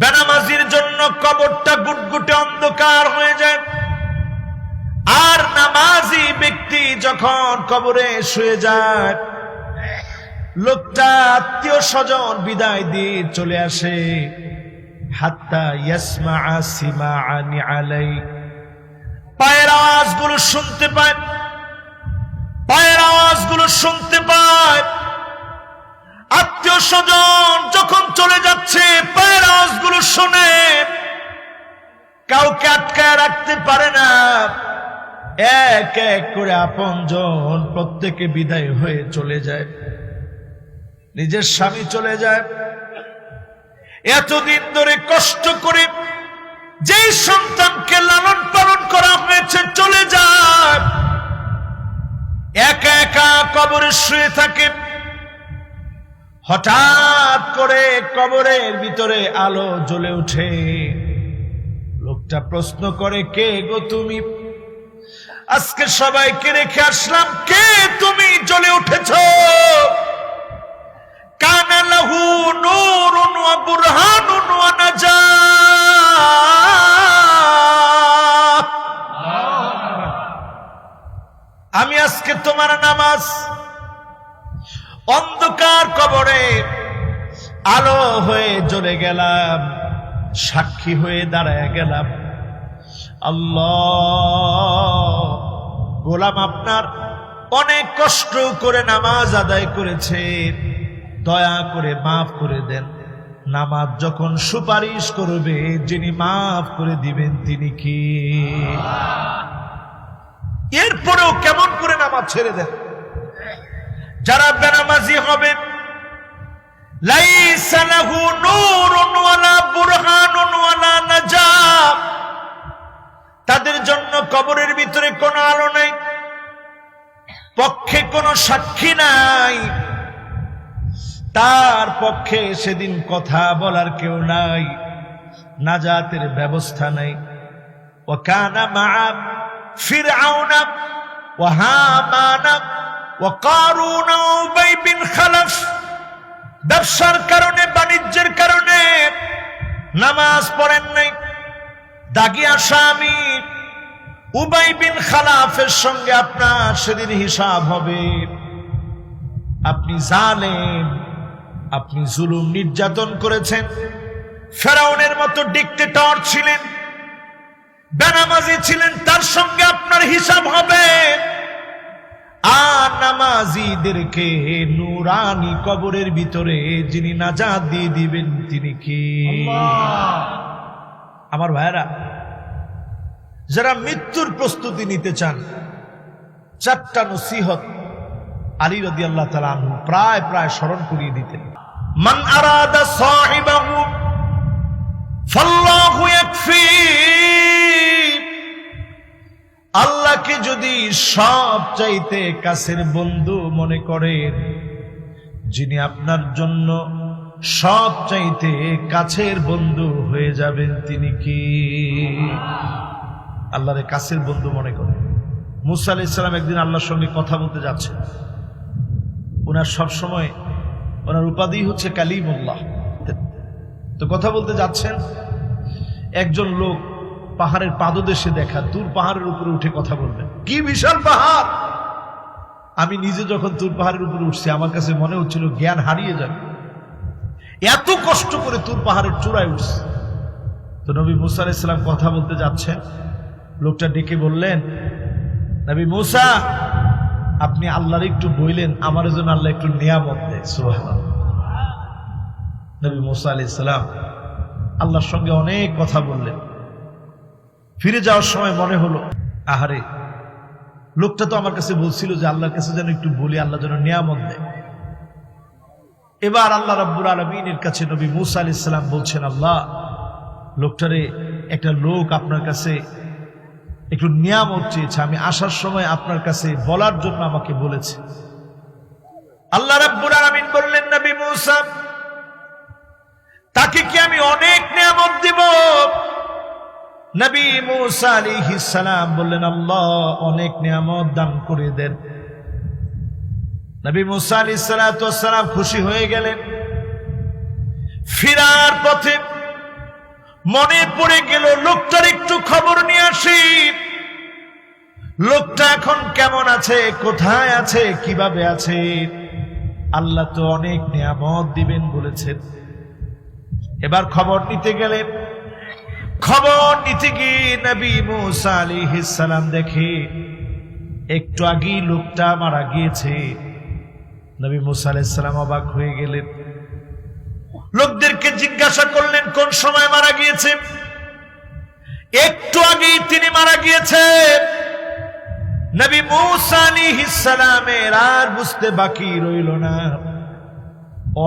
বেনামাজির জন্য কবরটা গুটগুটে অন্ধকার হয়ে যায়, আর নামাজি ব্যক্তি যখন কবরে শুয়ে যায়, লোকটা আত্মীয় স্বজন বিদায় দিয়ে চলে আসে। হাত্তা ইয়াসমা সিমাআনি আলাই, পায়ের আওয়াজগুলো শুনতে পায়, পায়ের আওয়াজগুলো শুনতে পায়। আত্মীয় স্বজন যখন চলে যাচ্ছে, পায়ের আওয়াজগুলো শুনে, কাউকে আটকায় রাখতে পারে না। এক এক করে আপনজন প্রত্যেকে বিদায় হয়ে চলে যায়। নিজের স্বামী চলে যায়, এতদিন ধরে কষ্ট করে যেই সন্তানকে লালন পালন করা হয়েছে চলে যায়, একা একা কবরে শুয়ে থাকে। হঠাৎ করে কবরের ভিতরে আলো জ্বলে ওঠে। লোকটা প্রশ্ন করে, কে গো তুমি? আজকে সবাইকে রেখে আসলাম, কে তুমি জ্বলে উঠেছ? কানা লাহু নূরুন ওয়া বুরহানুন ওয়া নাজাত। আমি আজকে তোমার নামাজ, অন্ধকার কবরে আলো হয়ে জ্বলে গেলাম, সাক্ষী হয়ে দাঁড়ায় গেলাম। আল্লাহ, গোলাম আপনার অনেক কষ্ট করে নামাজ আদায় করেছে, দয়া করে মাফ করে দেন। নামাজ যখন সুপারিশ করবে, যিনি মাফ করে দিবেন তিনি কি? এরপরেও কেমন করে নামাজ ছেড়ে দেন? যারা বেনামাজি হবে, লাইসা লাহু নূরুন ওয়ালা বুরহানুন ওয়ালা নাজাত, তাদের জন্য কবরের ভিতরে কোনো আলো নাই, পক্ষে কোনো সাক্ষী নাই, তার পক্ষে সেদিন কথা বলার কেউ নাই, নাজাতের ব্যবস্থা নাই। ওয়া কানা মা'a ফিরআউনা ওয়া হামানা ওয়া কারুন ওয়া উবাই বিন খালাফ, ব্যবসার কারণে, বাণিজ্যের কারণে নামাজ পড়েন নাই। দাগি আসামি উবাই বিন খালাফের সঙ্গে আপনার সেদিন হিসাব হবে। আপনি জালেম, আপনি জুলুম নির্যাতন করেছেন, ফেরাউনের মতো ডিক্টেটর ছিলেন, বেনামাজি ছিলেন, তার সঙ্গে আপনার হিসাব হবে। আর নামাজিদেরকে নূরানি কবরের ভিতরে যিনি নাজাত দিয়ে দিবেন তিনি কি? আমার ভাইরা, যারা মৃত্যুর প্রস্তুতি নিতে চান, চারটা নসিহত আলী রাদিয়াল্লাহু তাআলা আনহু প্রায় প্রায় স্মরণ করিয়ে দিতেন। মান আরাদা সাহিবাহু ফাল্লাহু ইয়াকফি, আল্লাহকে যদি সব চাইতে কাছের বন্ধু মনে করেন, যিনি আপনার জন্য সব চাইতে কাছের বন্ধু হয়ে যাবেন তিনি কি? আল্লাহরে কাছের বন্ধু মনে করেন। মুসা আলাইহিস সালাম একদিন আল্লাহর সঙ্গে কথা বলতে যাচ্ছেন। ওনার সবসময় ওনার উপাধি হচ্ছে কালিমুল্লাহ। তো কথা বলতে যাচ্ছেন, একজন লোক পাহাড়ের পাদদেশে দেখা, তুর পাহাড়ের উপরে উঠে কথা বলবেন। কি বিশাল পাহাড়! আমি নিজে যখন তুর পাহাড়ের উপরে উঠছি, আমার কাছে মনে হচ্ছিল জ্ঞান হারিয়ে যাবে, এত কষ্ট করে তুর পাহাড়ের চূড়ায় উঠছে। তো নবী মুসা আলাইহিস সালাম কথা বলতে যাচ্ছেন, লোকটা ডেকে বললেন, নবী মুসা, আপনি আল্লাহর একটু বললেন, আমার জন্য আল্লাহ একটু নিয়ামত দেয়। সুবহানাল্লাহ। নবী মুসা আলাইহিস সালাম আল্লাহর সঙ্গে অনেক কথা বললেন। ফিরে যাওয়ার সময় মনে হলো, আহারে, লোকটা তো আমার কাছে বলছিল যে আল্লাহর কাছে যেন একটু বলি, আল্লাহ যেন নিয়ামত দেয়। এবার আল্লাহ রাব্বুল আলামিনের কাছে নবী মুসা আলাইহিস সালাম বলছেন, আল্লাহ, লোকটারে, একটা লোক আপনার কাছে একটু নিয়ামত চেয়েছে, আমি আসার সময় আপনার কাছে বলার জন্য আমাকে বলেছে। আল্লাহ রাব্বুল আলামিন বললেন, নবী মুসা, তাকে কি আমি অনেক নিয়ামত দিব? নবী মুসা আলাইহিস সালাম বললেন, আল্লাহ অনেক নিয়ামত দান করে দেন। নবী মুসা আলাইহিস সালাতু ওয়াস সালাম খুশি হয়ে গেলেন। ফিরার পথে মনে পড়ে গেল লোকটার একটু খবর নিয়ে আসি, লোকটা এখন কেমন আছে, কোথায় আছে, কিভাবে আছে। আল্লাহ তো অনেক নিয়ামত দিবেন বলেছেন। এবার খবর নিতে গেলে, খবর নিতে গিয়ে নবী মুসা আলাইহিস সালাম দেখে একটু আগেই লোকটা মারা গিয়েছে। নবী মুসা আলাইহিস সালাম অবাক হয়ে গেলেন, লোকদেরকে জিজ্ঞাসা করলেন কোন সময় মারা গিয়েছে। একটু আগেই তিনি মারা গিয়েছে। নবী মুসা আলাইহিস সালামের আর বুঝতে বাকি রইল না,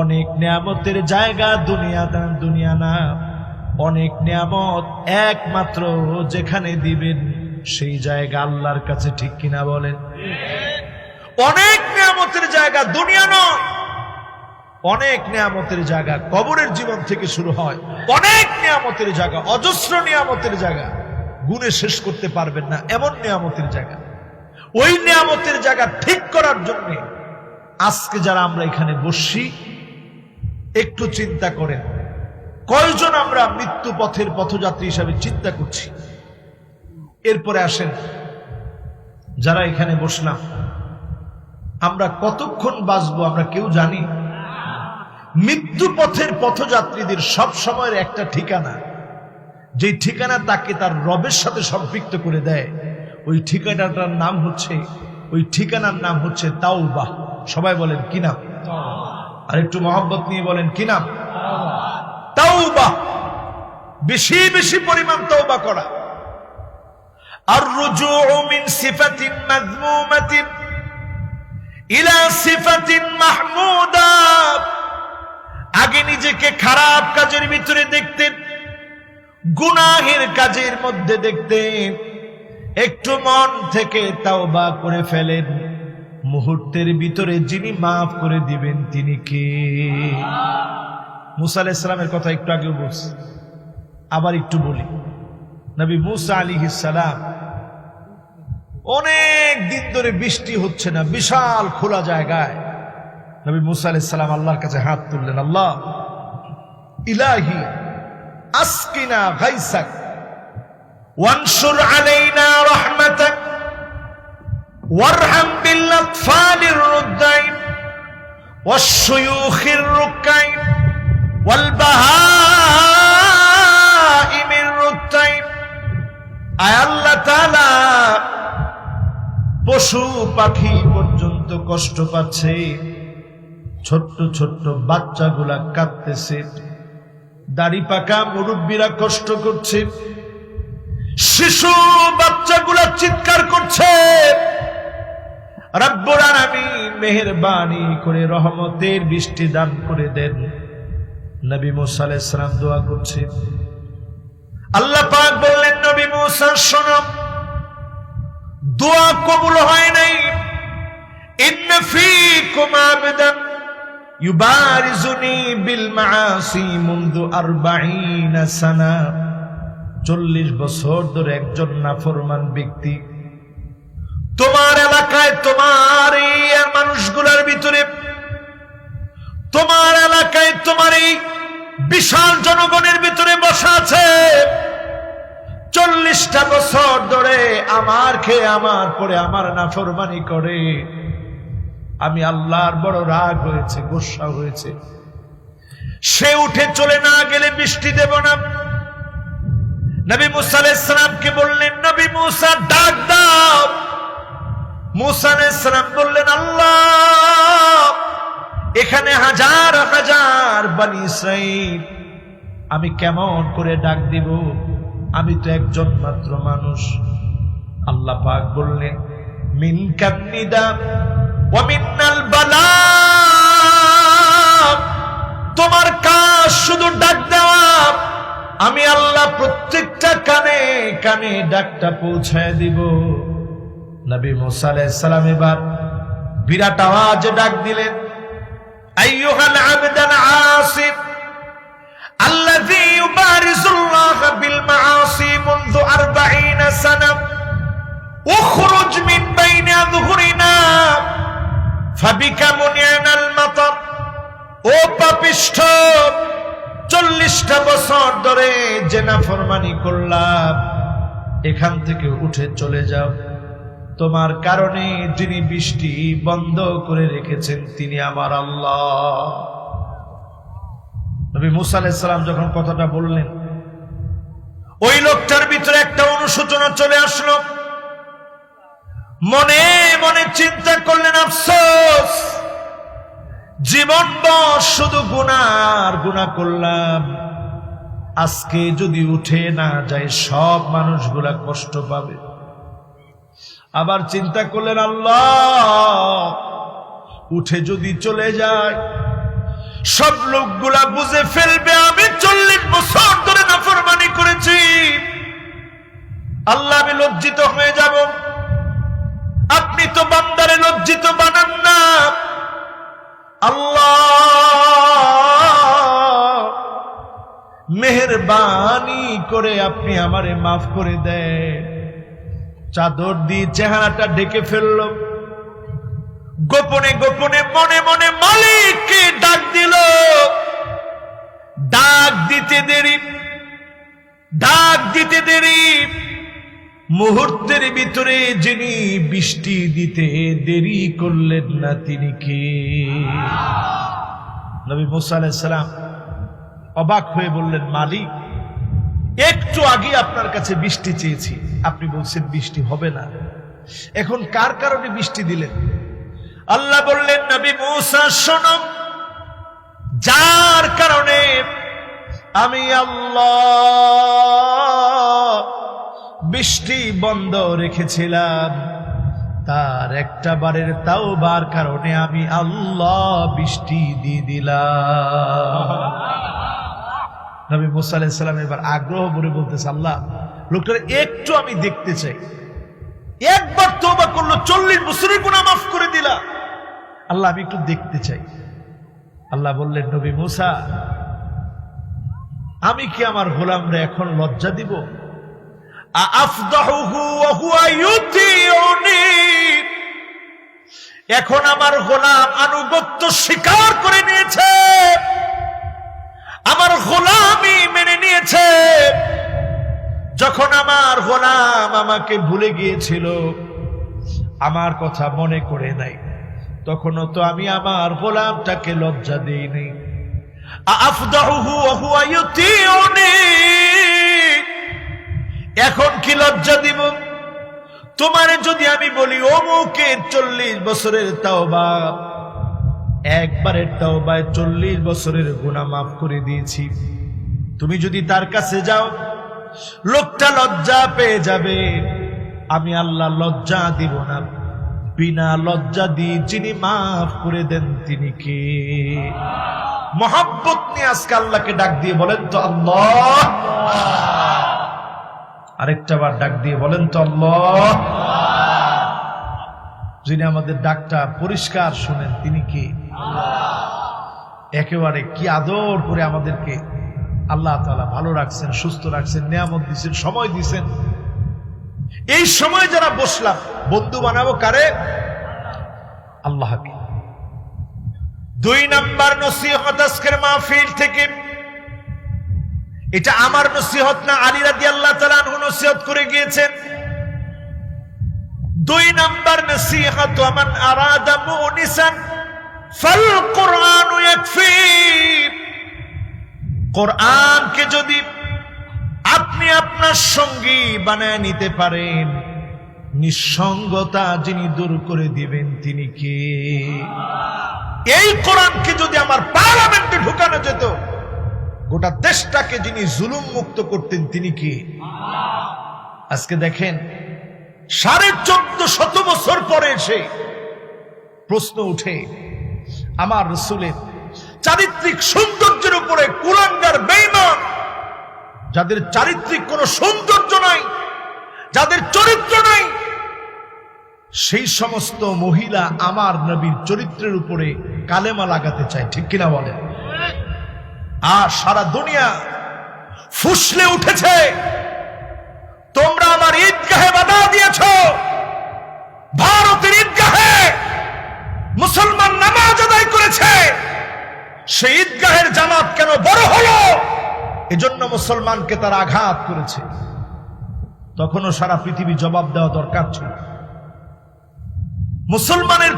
অনেক নিয়ামতের জায়গা দুনিয়া না, অনেক নিয়ামত একমাত্র যেখানে দিবেন সেই জায়গা আল্লাহর কাছে, ঠিক কিনা বলেন? অনেক নিয়ামতের জায়গা দুনিয়া নয়, অনেক নিয়ামতের জায়গা কবরের জীবন থেকে শুরু হয়। অনেক নিয়ামতের জায়গা, অজস্র নিয়ামতের জায়গা, গুণে শেষ করতে পারবেন না এমন নিয়ামতের জায়গা। ওই নিয়ামতের জায়গা ঠিক করার জন্য আজকে যারা আমরা এখানে বসছি, একটু চিন্তা করেন কয়জন আমরা মৃত্যু পথের পথযাত্রী হিসাবে চিন্তা করছি। এরপরে আসেন, যারা এখানে বসলাম আমরা কতক্ষণ বাঁচবো আমরা কেউ জানি? মৃত্যু পথের পথযাত্রীদের সব সময়ের একটা ঠিকানা, যে ঠিকানা তাকে তার রবের সাথে সম্পৃক্ত করে দেয়, ওই ঠিকানাটার নাম হচ্ছে, ওই ঠিকানার নাম হচ্ছে তাওবা। সবাই বলেন কি নাম? আর একটু মহব্বত নিয়ে বলেন কি নাম? তাওবা। বেশি বেশি পরিমাণ তওবা করা। আর রুজুউ মিন সিফাতিন মাযমুমাতিন ইলা সিফাতিন মাহমুদা। আগে নিজেকে খারাপ কাজের ভিতরে দেখতেন, গুনাহের কাজের মধ্যে দেখতেন, একটু মন থেকে তাওবা করে ফেলেন, মুহূর্তের ভিতরে যিনি মাফ করে দিবেন তিনি কে? মুসা আলাইহিস সালামের কথা একটু আগেও বলছি, আবার একটু বলি। নবী মুসা আলাইহিস সালাম, অনেক দিন ধরে বৃষ্টি হচ্ছে না, বিশাল খোলা জায়গায় নবী মুসা আলাইহিস সালাম আল্লাহর কাছে হাত তুললেন, আল্লাহ ইলাহি আসকিনা গাইসাক ওয়ানশুর আলাইনা রাহমাতাক ওয়ারহাম বিল আতফালির রুদ্দাইন ওয়াশ-শুয়ুখির রুকাইন ওয়াল বাহাইমির রুদ্দাইন। আয় আল্লাহ তাআলা, পশু পাখি পর্যন্ত কষ্ট পাচ্ছে, ছোট্ট ছোট্ট বাচ্চাগুলা কাঁদতেছে, দাড়ি পাকা মুরব্বীরা কষ্ট করছে, শিশু বাচ্চাগুলা চিৎকার করছে। রব্বুল আলামিন মেহেরবানি করে রহমতের বৃষ্টি দান করে দেন। নবী মুসা আলাইহিস সালাম দোয়া করছে। আল্লাহ পাক বললেন, নবী মুসা শোনো, দোয়া কবুল হয় নাই। ইন্না ফীকুম আবদান ইউবারিজুনি বিল মাআসি মুনযু 40 সানা। 40 বছর ধরে একজন নাফরমান ব্যক্তি তোমার এলাকায়, তোমার এই মানুষগুলোর ভিতরে, তোমার এলাকায়, তোমার এই বিশাল জনগণের ভিতরে বসা আছে। 40টা বছর ধরে আমার খেয়ে আমার পরে আমার নাফরমানি করে। আমি আল্লাহর বড় রাগ হয়েছে, গোসা হয়েছে। সে উঠে চলে না গেলে বৃষ্টি দেব না। নবী মুসা আলাইহিস সালামকে বললেন, নবী মুসা ডাক দাও। মুসা আলাইহিস সালাম বললেন, আল্লাহ এখানে হাজার হাজার বনি ইসরাইল, আমি কেমন করে ডাক দিব? আমি তো একজন মাত্র মানুষ। আল্লাহ পাক বললেন, মিন কান্নিদা ওয়া মিনাল বালা। তোমার কাজ শুধু ডাক দেওয়া, আমি আল্লাহ প্রত্যেকটা কানে কানে ডাকটা পৌঁছায় দিব। নবী মুসা আলাইহিস সালাম এবার বিরাট আওয়াজে ডাক দিলেন, আইয়ুহাল আবদাল আসিফ আল্লাযী ইউবারিজুল্লাহ বিল মাআসি মুনযু 40 সানা উখরুজ মিন বাইনি আযহুরিনা ফাবিকা মুনিয়ানাল মাতার। ও পাপিষ্ঠ, 40টা বছর ধরে যে নাফরমানি করলাম এখান থেকে উঠে চলে যাও। তোমার কারণে যিনি বৃষ্টি বন্ধ করে রেখেছেন তিনি আমার আল্লাহ। নবী মুসা আলাইহিস সালাম যখন কথাটা বললেন, ওই লোকটার ভিতরে একটা অনুশোচনা চলে আসলো। মনে মনে চিন্তা করলেন, আফসোস, জীবনভর শুধু গুনার গুনাহ করলাম, আজকে যদি উঠে না যায় সব মানুষগুলা কষ্ট পাবে। আবার চিন্তা করলেন, আল্লাহ, উঠে যদি চলে যায় সব লোকগুলা বুঝে ফেলবে আমি 40 বছর ধরে নাফরমানি করেছি। আল্লাহ, আমি লজ্জিত হয়ে যাব। আপনি তো বান্দারে লজ্জিত বানান না। আল্লাহ, মেহেরবানি করে আপনি আমারে মাফ করে দেন। চাদর দিয়ে চেহারাটা ঢেকে ফেলল। গোপনে গোপনে মনে মনে মালিককে ডাক দিল। ডাক দিতে দেরি মুহূর্তের ভিতরে যিনি বৃষ্টি দিতে দেরি করলেন না তিনি কে? নবী মুসা আলাইহিস সালাম অবাক হয়ে বললেন, মালিক, একটু আগে আপনার কাছে বৃষ্টি চেয়েছি, আপনি বলছেন বৃষ্টি হবে না, এখন কার কারণে বৃষ্টি দিলেন? আল্লাহ বললেন, নবী মুসা শোনো, যার কারণে আমি আল্লাহ বৃষ্টি বন্ধ রেখেছিলাম তার একটা বারের তাওবার কারণে আমি আল্লাহ বৃষ্টি দিয়ে দিলাম। নবী মুসা আলাইহিস সালাম এবার আগ্রহ ভরে বলতেছে, আল্লাহ, লোকটার একটু আমি দেখতে চাই। একবার তওবা করলো, 40 বছরের গুনাহ মাফ করে দিলা। আল্লাহ, আমি একটু দেখতে চাই। আল্লাহ বললেন, নবী মুসা, আমি কি আমার গোলামরে এখন লজ্জা দিব? আফদাহুহু ওয়া হুয়া ইউতিউনি, এখন আমার গোলাম আনুগত্য স্বীকার করে নিয়েছে, আমার গোলামি মেনে নিয়েছে। যখন আমার গোলাম আমাকে ভুলে গিয়েছিল, আমার কথা মনে করে নাই, তখনও তো আমি আমার গোলামটাকে লজ্জা দেইনি। আফদাহুহু ওয়া হুয়া ইউতিউনি, এখন কি লজ্জা দিব? তোমারে যদি আমি বলি অমুকের 40 বছরের তাওবা, একবারের তাওবায় 40 বছরের গুনাহ মাফ করে দিয়েছি, তুমি যদি তার কাছে যাও লোকটা লজ্জা পেয়ে যাবে। আমি আল্লাহ লজ্জা দিব না, বিনা লজ্জা দিয়ে যিনি মাফ করে দেন তিনি কে? মহব্বত নিয়ে আজকে আল্লাহকে ডাক দিয়ে বলেন তো আল্লাহ। আরেকটা বার ডাক দিয়ে বলেন তো আল্লাহ। যিনি আমাদের ডাকটা পরিষ্কার শুনেন তিনি কে? একেবারে কি আদর করে আমাদেরকে আল্লাহ তাআলা ভালো রাখছেন, সুস্থ রাখছেন, নিয়ামত দিচ্ছেন, সময় দিচ্ছেন। এই সময় যারা বসলাম, বন্ধু বানাবো কারে? আল্লাহকে। 2 নাম্বার নসিহত আজকের মাহফিল থেকে, এটা আমার নসিহত না, আলী রাদিয়াল্লাহু তাআলা আনহু নসিহত করে গিয়েছেন। 2 নাম্বার নসিহত, মান আরাদা মুনিসান ফাল কুরআন ইয়াকফি। কোরআনকে যদি আপনি আপনার সঙ্গী বানায় নিতে পারেন, নিঃসঙ্গতা যিনি দূর করে দিবেন তিনি কে? এই কোরআনকে যদি আমার পার্লামেন্টে ঢুকানো যেত, গোটা দেশটাকে যিনি জুলুম মুক্ত করতেন তিনি কে? আজকে দেখেন 1450 বছর পরে এসে প্রশ্ন উঠে, আমার রাসূলের চারিত্রিক সৌন্দর্যের উপরে কুলাঙ্গার বেঈমান, যাদের চারিত্রিক কোনো সৌন্দর্য নাই, যাদের চরিত্র নাই, সেই সমস্ত মহিলা আমার নবীর চরিত্রের উপরে কালেমা লাগাতে চায়, ঠিক কিনা বলেন? আর সারা দুনিয়া ফুসলে উঠেছে, তোমরা আমার ঈদগাহে বাধা দিয়েছ। ভারতের ঈদগাহে মুসলমান নামাজ আদায় করেছে, সেই ঈদগাহের জামাত কেন বড় হলো? এজন্য মুসলমানকে তারা আঘাত করেছে। তখনও সারা পৃথিবী জবাব দেওয়া দরকার ছিল। মুসলমানের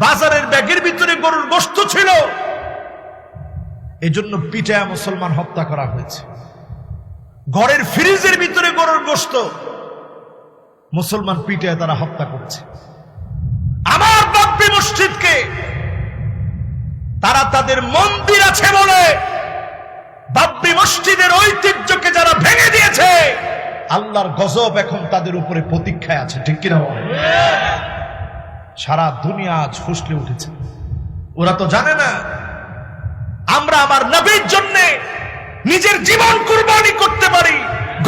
বাজারের ব্যাগের ভিতরে গরুর গোশত ছিল, এজন্য পিটায়া মুসলমান হত্যা করা হয়েছে। ঘরের ফ্রিজের ভিতরে গরুর গোশত, মুসলমান পিটায়া তারা হত্যা করেছে। আমার বাবরি মসজিদকে তারা তাদের মন্দির আছে বলে বাবরি মসজিদের ঐতিহ্যকে যারা ভেঙে দিয়েছে, আল্লাহর গজব এখন তাদের উপরে প্রতীক্ষায় আছে, ঠিক কিনা বলেন? সারা দুনিয়া আজ ফুসলে উঠেছে। ওরা তো জানে না আমরা আমার নবীর জন্য নিজের জীবন কুরবানি করতে পারি,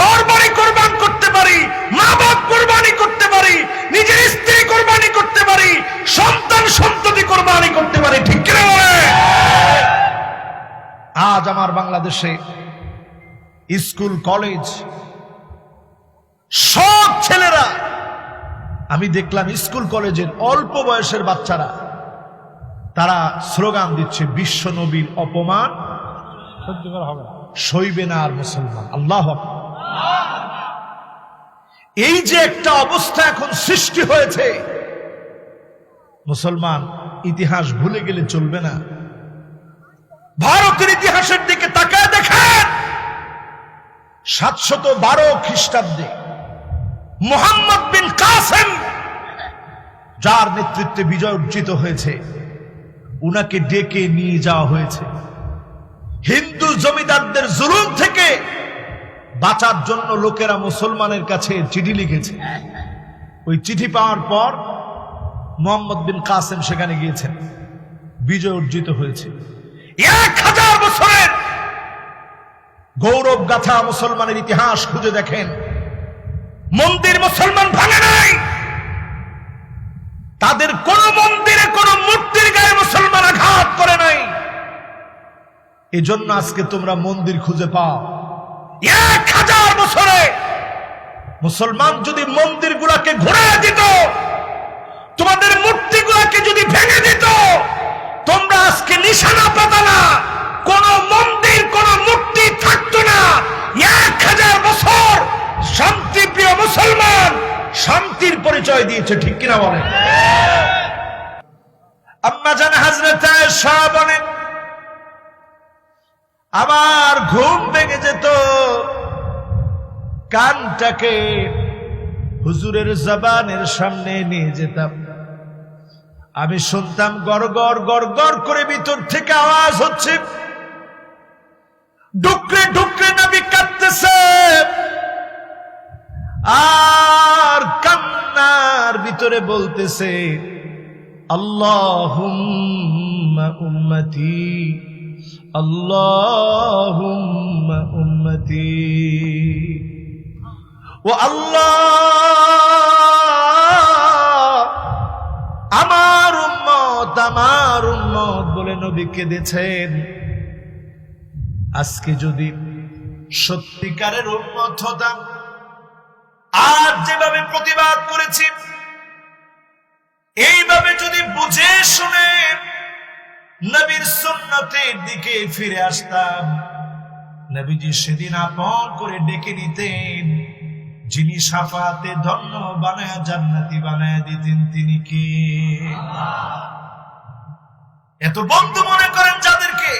ঘর বাড়ি কুরবান করতে পারি, মা বাপ কুরবানি করতে পারি, নিজের স্ত্রী কুরবানি করতে পারি, সন্তান সন্ততি কুরবানি করতে পারি, ঠিক কিনা বলেন? আজ আমার বাংলাদেশে স্কুল কলেজ সব ছেলেরা, আমি দেখলাম স্কুল কলেজের অল্প বয়সের বাচ্চারা তারা স্লোগান দিচ্ছে, বিশ্ব নবীর অপমান সইবে না আর মুসলমান। আল্লাহ আকবার। এই যে একটা অবস্থা এখন সৃষ্টি হয়েছে, মুসলমান ইতিহাস ভুলে গেলে চলবে না। ভারতের ইতিহাসের দিকে তাকায় দেখেন, 712 খ্রিস্টাব্দে মুহাম্মদ বিন কাসেম, যার নেতৃত্বে বিজয় অর্জিত হয়েছে, উনাকে ডেকে নিয়ে যাওয়া হয়েছে। হিন্দু জমিদারদের জুলুম থেকে বাঁচার জন্য লোকেরা মুসলমানের কাছে চিঠি লিখেছে। ওই চিঠি পাওয়ার পর মুহাম্মদ বিন কাসেম সেখানে গিয়েছেন, বিজয় অর্জিত হয়েছে। 1000 বছরের গৌরব গাথা মুসলমানের ইতিহাস খুঁজে দেখেন, মন্দির মুসলমান ভাঙে নাই, তাদের কোন মন্দিরে কোন মূর্তির গায়ে মুসলমান আঘাত করে নাই। এজন্য আজকে তোমরা মন্দির খুঁজে পাও। 1000 বছরে মুসলমান যদি মন্দিরগুলোকে ঘুরিয়ে দিত, তোমাদের মূর্তিগুলোকে যদি ভেঙে দিত, তোমরা আজকে নিশানা পেতে না, কোন মন্দির কোন মূর্তি থাকতো না। 1000 বছর শান্তিপ্রিয় মুসলমান শান্তির পরিচয় দিয়েছে, ঠিক কিনা বলেন? আম্মা জান হযরত আয়েশা বলেন, আমার ঘুম ভেঙে যেত, কানটাকে হুজুরের জবানের সামনে নিয়ে যেতাম, আমি শুনতাম গড়গড় গড়গড় করে ভিতর থেকে আওয়াজ হচ্ছে, ঢুকরে ঢুকরে নবী কাঁদতেছে, আর কান্নার ভিতরে বলতেছে, আল্লাহুম্মা উম্মতি, আল্লাহুম্মা উম্মতি। ও আল্লাহ, আমার উম্মত বলে নবী কেঁদেছেন। আজকে যদি সত্যিকারের উম্মত হতাম, আজ যেভাবে প্রতিবাদ করেছি, এইভাবে যদি বুঝে শুনে নবীর সুন্নতের দিকে ফিরে আসতাম, নবীজি সেদিন আপন করে ডেকে নিতেন, যিনি শাফাতে ধন্য বানায়া জান্নাতি বানায়া দিতেন, তিনি কে? এত বন্ধু মনে করেন যাদেরকে,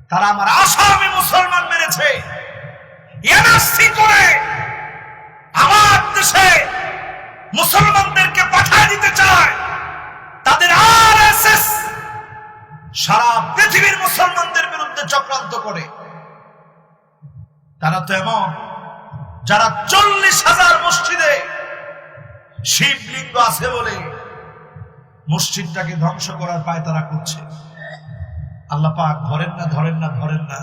তারা আমার আসামে মুসলমান মেরেছে, এনআরসি করে আমার দেশে মুসলমানদেরকে পাঠিয়ে দিতে চায়, তাদের আরএসএস সারা পৃথিবীর মুসলমানদের বিরুদ্ধে চক্রান্ত করে। তারা তো এমন যারা 40,000 মসজিদে শিবলিঙ্গ আছে বলে মসজিদটাকে ধ্বংস করার পায়তারা করছে। আল্লাহ পাক ধরেন না, ধরেন না, ধরেন না,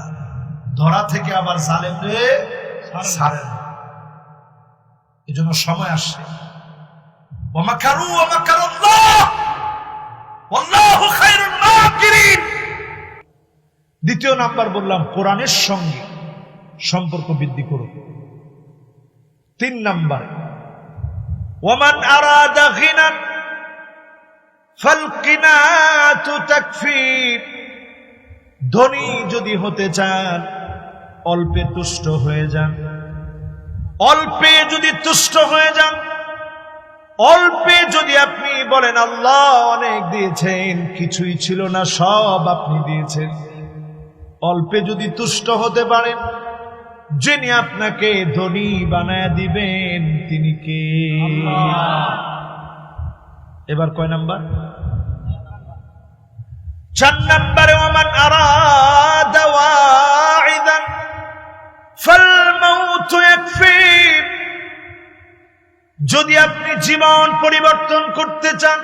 ধরা থেকে আবার জালেম রে ছাড়েন। এই জন্য সময় আসছে, ওয়ামাকারু ওয়ামাকারুল্লাহ ওয়াল্লাহু খায়রুল মাকিরিন। দ্বিতীয় নাম্বার বললাম, কোরআনের সঙ্গে সম্পর্ক বৃদ্ধি করো। 3 নাম্বার, ওয়ামান আরাদা গিনান ফালকিনাতু তাকফি। ধনী যদি হতে চান অল্পে তুষ্ট হয়ে যান। অল্পে যদি তুষ্ট হয়ে যান, অল্পে যদি আপনি বলেন আল্লাহ অনেক দিয়েছেন, কিছুই ছিল না সব আপনি দিয়েছেন, অল্পে যদি তুষ্ট হতে পারেন, যিনি আপনাকে ধনী বানায় দিবেন তিনি কে? এবার কয় নাম্বার? 4 নম্বরে ওমান আরাদা ওয়াইদান ফালমাউতু ইয়াকফি। যদি আপনি জীবন পরিবর্তন করতে চান,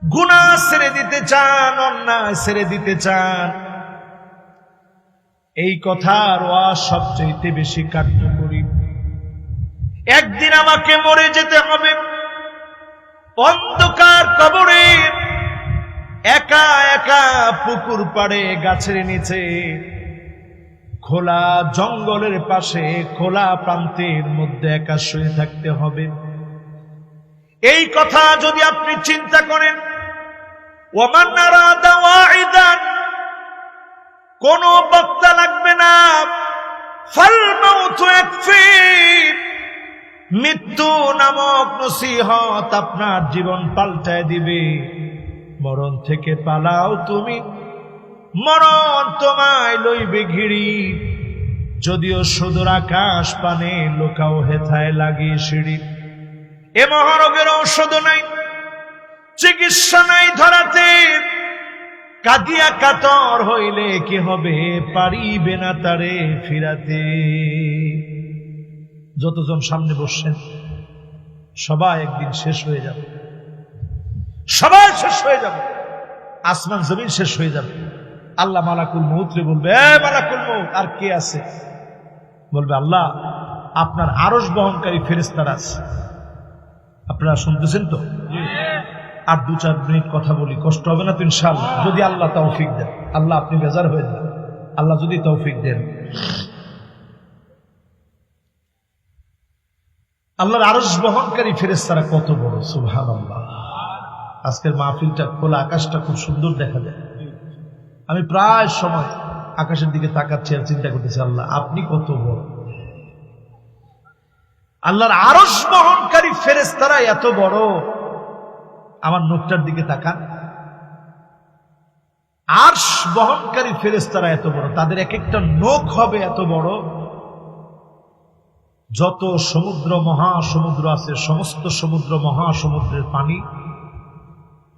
গুনাহ ছেড়ে দিতে চান, অন্যায় ছেড়ে দিতে চান, এই কথার ওয়াজ সবচেয়ে বেশি কার্যকরী। একদিন আমাকে মরে যেতে হবে, অন্ধকার কবরে একা একা পুকুর পাড়ে গাছের নিচে খোলা জঙ্গলের পাশে খোলা প্রান্তের মধ্যে একা শুয়ে থাকতে হবে। এই কথা যদি আপনি চিন্তা করেন, ওমান আরাদা ওয়াইদান, কোন বক্তা লাগবে না, ফাল মাউতু ইয়াকফি, মৃত্যু নামক নসিহত আপনার জীবন পাল্টায় দিবে। মরণ থেকে পালাও তুমি, মরণ তোমায় লইবে ঘিরি, যদিও সুদূর আকাশ পানে লোকাও হেথায় লাগিয়ে সিঁড়ি। এ মহারোগের ঔষধ নাই, চিকিৎসা নাই ধরাতে, কাঁদিয়া কাতর হইলে কি হবে, পারিবে না তারে ফিরাতে। যতজন সামনে বসছেন সবাই একদিন শেষ হয়ে যাবে, সবাই শেষ হয়ে যাবে, আসমান জমিন শেষ হয়ে যাবে। আল্লাহ মালাকুল মউতরে বলবে, এ মালাকুল মউত, আর কে আছে? বলবে আল্লাহ আপনার আরশ বহনকারী ফেরেশতারা আছে। আপনারা শুনতেছেন তো? আর 2-4 মিনিট কথা বলি, কষ্ট হবে না তো ইনশাআল্লাহ, যদি আল্লাহ তৌফিক দেন। আল্লাহ আপনি বেজার হয়ে যান, আল্লাহ যদি তৌফিক দেন। আল্লাহর আরশ বহনকারী ফেরেশতারা কত বড়, সুবহানাল্লাহ। আজকের মাহফিলটা খোলা আকাশটা খুব সুন্দর দেখা যায়। আমি প্রায় সময় আকাশের দিকে তাকাচ্ছি আর চিন্তা করতেছি, আল্লাহ আপনি কত বড়। আল্লাহর আরশ বহনকারী ফেরেশতারা এত বড়। আমার নোকটার দিকে তাকান, আরশ বহনকারী ফেরেশতারা এত বড়, তাদের এক একটা নখ হবে এত বড়। যত সমুদ্র মহাসমুদ্র আছে, সমস্ত সমুদ্র মহাসমুদ্রের পানি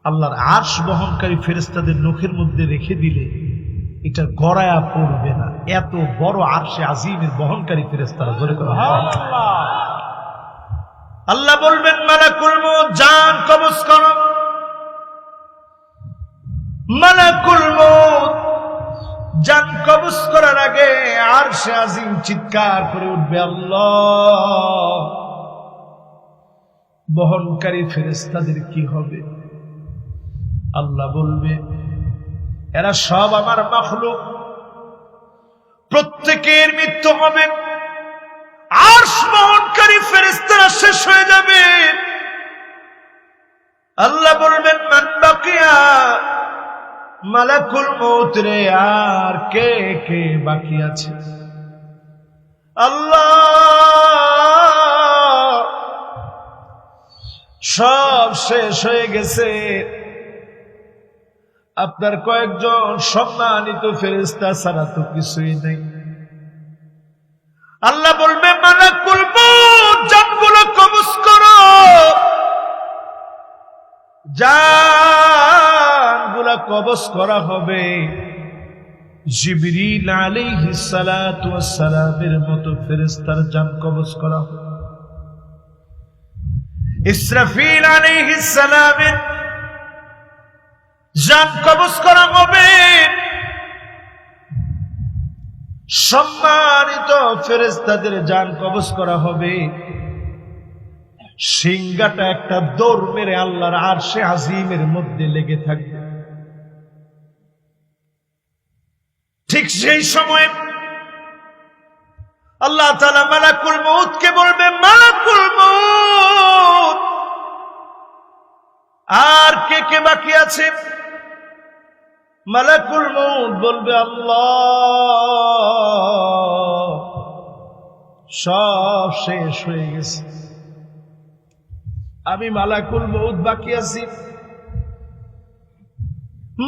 আল্লাহর আরশ বহনকারী ফেরেশতাদের নখের মধ্যে রেখে দিলে এটা গড়ায়া পড়বে না। এত বড় আরশে আজিমের বহনকারী ফেরেশতারা। জোরে করে আল্লাহ বলবেন, মালাকুল মউত জান কবজ করো। মালাকুল মউত জান কবজ করার আগে আরশে আজিম চিৎকার করে উঠবে, আল্লাহ বহনকারী ফেরেশতাদের কি হবে? আল্লাহ বলবে, এরা সব আমার মাখলুক, প্রত্যেকের মৃত্যু হবে, আরশ বহনকারী ফেরেশতারা শেষ হয়ে যাবে। আল্লাহ বলবেন, মান বাকিয়া, মালাকুল মউত রে আর কে কে বাকি আছে? আল্লাহ সব শেষ হয়ে গেছে, আপনার কয়েকজন সম্মানিত ফেরেশতা ছাড়া তো কিছুই নেই। আল্লাহ বলবে, মালাকুল মউত জানগুলো কবজ করো। জানগুলো কবজ করা হবে। জিবরিল আলাইহিস সালাতু ওয়াস সালামের মতো ফেরেশতার জান কবজ করা হবে। ইসরাফিল আলাইহিস সালামের জান কবজ করা হবে। সম্মানিত ফেরেশতাদের জান কবজ করা হবে। সিংহাটা একটা দৌড় মেরে আল্লাহর আরশে আজিমের মধ্যে লেগে থাকবে। ঠিক সেই সময় আল্লাহ তাআলা মালাকুল মউতকে বলবে, মালাকুল মউত আর কে কে বাকি আছে? মালাকুল মউত বলবে, আল্লাহ সব শেষ হয়ে গেছে, আমি মালাকুল মউত বাকি আছি।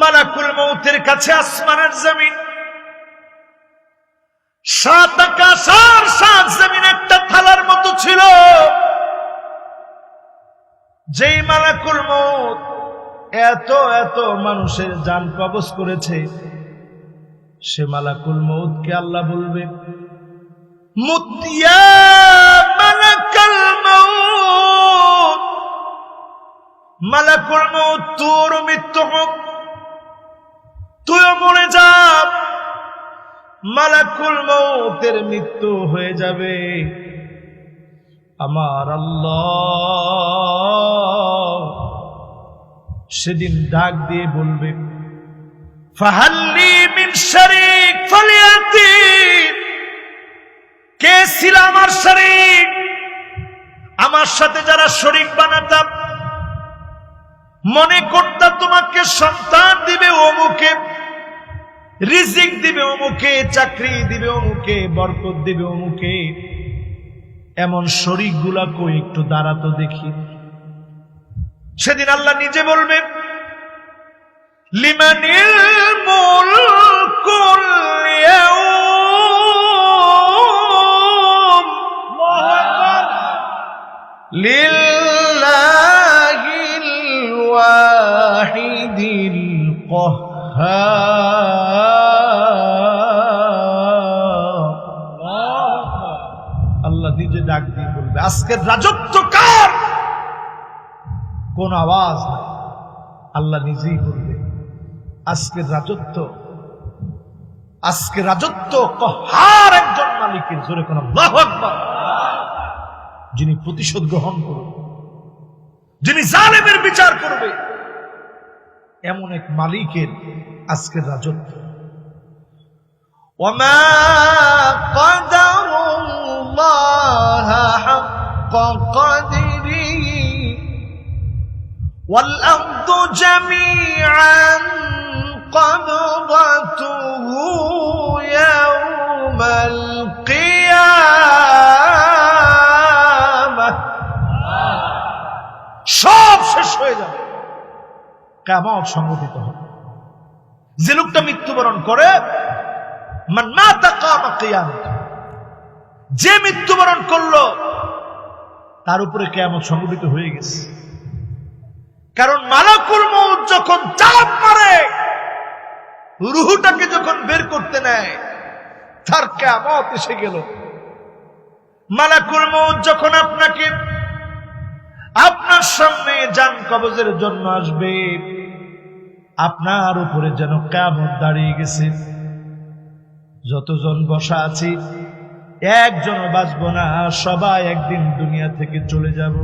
মালাকুল মউতের কাছে আসমানের জমিন, সাত আকাশ আর সাত জমিন একটা থালার মতো ছিল। যেই মালাকুল মউত এত এত মানুষের জান কবজ করেছে, সে মালাকুল মউতকে আল্লাহ বলবে, মুতিয়া মালাকুল মউত, মালাকুল মউত তোর মৃত্যু হোক, তুইও মরে যা। মালাকুল মউতের মৃত্যু হয়ে যাবে। আমার আল্লাহ সেদিন ডাক দিয়ে বলবে, ফাহাল্লি মিন শারীক ফালিয়াতি, কে ছিল আমার শরীক? আমার সাথে যারা শরীক বানাতাম, মনে করতাম তোমাকে সন্তান দিবে অমুকে, রিজিক দিবে অমুকে, চাকরি দিবে অমুকে, বরকত দিবে অমুকে, এমন শরীক গুলা কই একটু দাঁড়াতো দেখি। সেদিন আল্লাহ নিজে বলবে, লিমানিল মুলকুল ইয়াউম লিল্লাহিল ওয়াহিদিল কাহ্হার। আল্লাহ নিজে ডাক দিয়ে বলবে, আজকের রাজত্ব কার? কোন আওয়াজ নাই, আল্লাহ নিজেই বলবে, আজকের রাজত্ব, আজকে রাজত্ব কাহ্হার একজন মালিকের। জোরে কোন আল্লাহু আকবার। যিনি প্রতিশোধ গ্রহণ করবে, যিনি জালেমের বিচার করবে, এমন এক মালিকের আজকের রাজত্ব। ওয়ামা قدروا حق قدره والأرض جميعا قبضته يوم القيامة। সব শেষ হয়ে যাবে, কিয়ামত সংঘটিত হবে। যে লোকটা মৃত্যুবরণ করে, মান মাতা কামা কিয়ামত, যে মৃত্যুবরণ করলো তার উপরে কিয়ামত সংঘটিত হয়ে গেছে। কারণ মালাকুল মউত যখন চাপ মারে, রূহটাকে যখন বের করতে নেয়, তার কিয়ামত এসে গেল। মালাকুল মউত যখন আপনাকে আপনার সামনে জান কবজের জন্য আসবে, আপনার উপরে যেন কিয়ামত দাঁড়িয়ে গেছে। যতজন বসা আছি, একজনও বাঁচব না, সবাই একদিন দুনিয়া থেকে চলে যাব।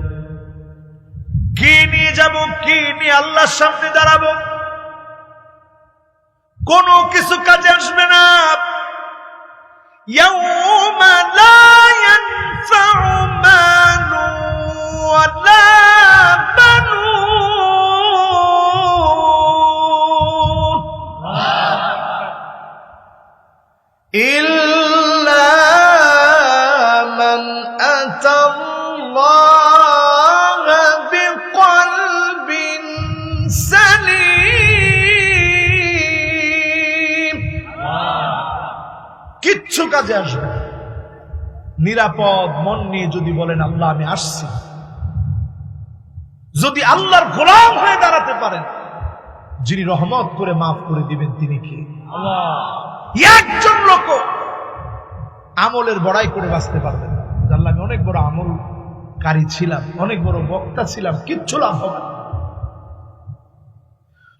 কি নিয়ে যাব, কি নিয়ে আল্লাহর সামনে দাঁড়াবো? কোনো কিছু কাজে আসবে না। ইয়াউমা লা ইয়ানফাউ মালু ওয়ালা বানুন ইল্লা মান আতাল্লাহা বিকলবিন সালিম। কিচ্ছু কাজে আসবে না। নিরাপদ মন নিয়ে যদি বলেন, আল্লাহ আমি আসছি, যদি আল্লাহর গোলাম হয়ে দাঁড়াতে পারেন, যিনি রহমত করে মাফ করে দিবেন তিনি কে? আল্লাহ। একজন লোক আমলের বড়াই করে বাঁচতে পারবেন, আল্লাহ আমি অনেক বড় আমলকারী ছিলাম, অনেক বড় বক্তা ছিলাম, কিচ্ছু লাভ হবে না।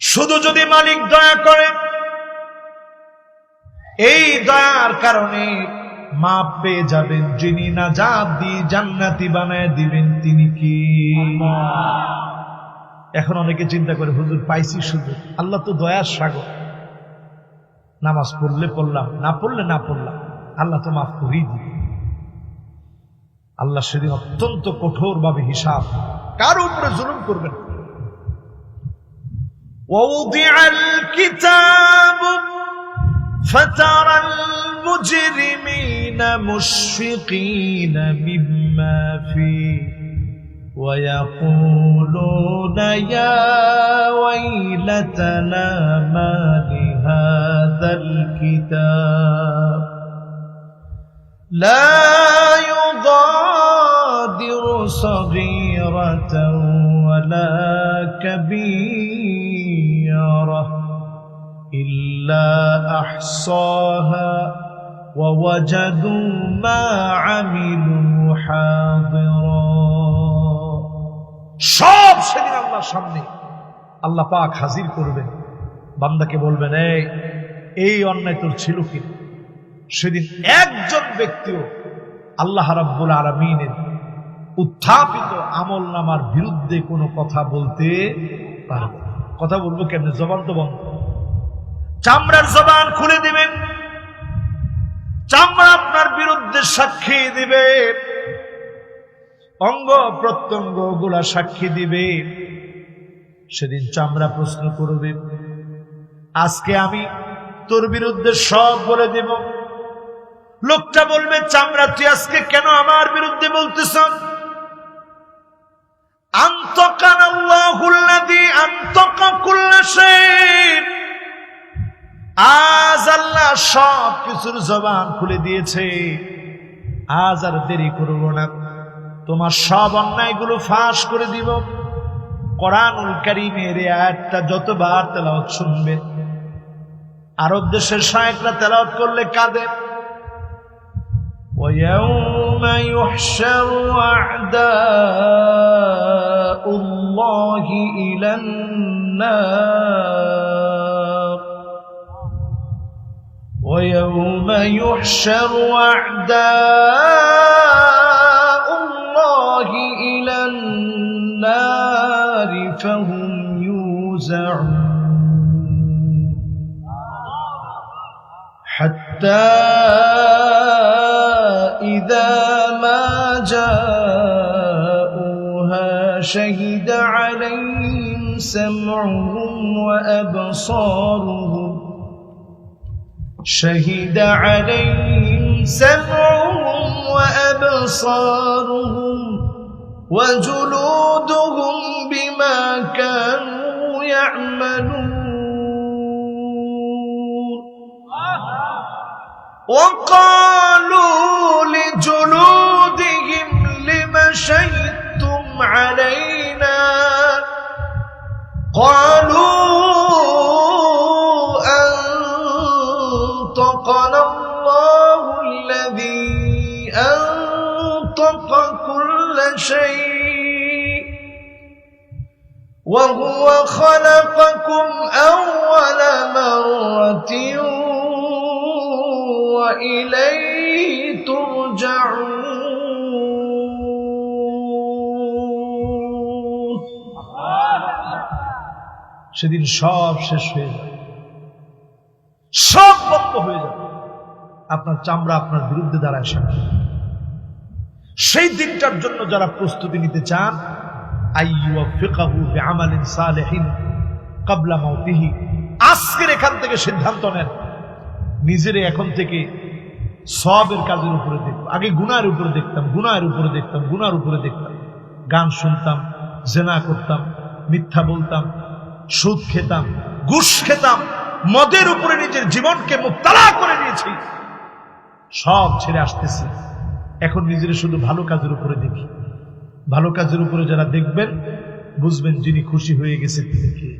শুধু যদি মালিক দয়া করে, এই দয়ার কারণে মাপ পেয়ে যাবেন। যিনি নাজাত দিয়ে জান্নাতি বানায় দিবেন তিনি কি? এখন অনেকে চিন্তা করে, হুজুর পাইছি সুযোগ, আল্লাহ তো দয়ার সাগর, নামাজ পড়লে পড়লাম, না পড়লে না পড়লাম, আল্লাহ তো মাফ করেই দিবে। আল্লাহ সেদিন অত্যন্ত কঠোর ভাবে হিসাব, কার উপরে জুলুম করবেন। ووضع الكتاب فترى المجرمين مشفقين مما فيه ويقولون يا ويلتنا ما لهذا الكتاب لا يغادر صغيرة ولا كبيرة إلا أحصاها ووجدوا ما عملوا حاضرا সব সেদিন আল্লাহর সামনে আল্লাহ পাক হাজির করবেন, বান্দাকে বলবেন এই অন্যায় তোর ছিল কি? সেদিন একজন ব্যক্তিও আল্লাহ রাব্বুল আলামিনের উত্থাপিত আমলনামার বিরুদ্ধে কোনো কথা বলতে পারবে না। কথা বলবো কেমনে? জবান তো বন্ধ। চামড়ার জবান খুলে দিবেন, চামড়া আপনার বিরুদ্ধে সাক্ষী দিবে, অঙ্গ প্রত্যঙ্গ গুলা সাক্ষী দিবে। সেদিন চামড়া প্রশ্ন করবে, আজকে আমি তোর বিরুদ্ধে সব বলে দেব। লোকটা বলবে, চামড়া তুই আজকে কেন আমার বিরুদ্ধে বলতেছ? আনতাকানাল্লাহুল্লাযী আনতাকা কুল্লা শাই, আজ আল্লাহ সব কিছুর জবান খুলে দিয়েছে, আজ আর দেরি করব না, তোমার সব অন্যায়গুলো ফাঁস করে দিব। কোরআনুল কারীমের এই আয়াতটা যতবার তেলাওয়াত শুনবে, আরব দেশের শায়েখরা তেলাওয়াত করলে কাঁদে। وَيَوْمَ يُحْشَرُ أَعْدَاءُ اللَّهِ إِلَى النَّارِ وَيَوْمَ يُحْشَرُ أَعْدَاءُ اللَّهِ إِلَى النَّارِ فَهُمْ يُوزَعُونَ حَتَّى إِذَا مَا جَاءُوهَا شَهِدَ عَلَيْهِمْ سَمْعُهُمْ وَأَبْصَارُهُمْ شهد عليهم سمعهم وأبصارهم وجلودهم بما كانوا يعملون وقالوا لجلودهم لم شهدتم علينا قالوا أنطقنا الله الذي أنطق كل شيء وهو خلقكم أول مرة وإليه ترجعون সেদিন সব শেষ হয়ে যাবে, সব বন্ধ হয়ে যাবে, আপনার চামড়া আপনার বিরুদ্ধে দাঁড়ায়। সেই দিনটার জন্য যারা প্রস্তুতি নিতে চান, আইয়ুফিকাহু বিআমালিন সালিহিন ক্বাবলা মাউতিহি, আজকের এখান থেকে সিদ্ধান্ত নেন, নিজেরে এখন থেকে সওয়াবের কাজের উপরে দেখব। আগে গুনাহের উপরে দেখতাম, গুনাহের উপরে দেখতাম, গুনার উপরে দেখতাম, গান শুনতাম, জিনা করতাম, মিথ্যা বলতাম, সুদ খেতাম, ঘুষ খেতাম, মদের উপরে নিজের জীবনকে মুক্তালা করে নিয়েছি। সব ছেড়ে আসতেছি, এখন নিজের শুধু ভালো কাজের উপরে দেখি। ভালো কাজের উপরে যারা দেখবেন, বুঝবেন যিনি খুশি হয়ে গেছে তিনি কে।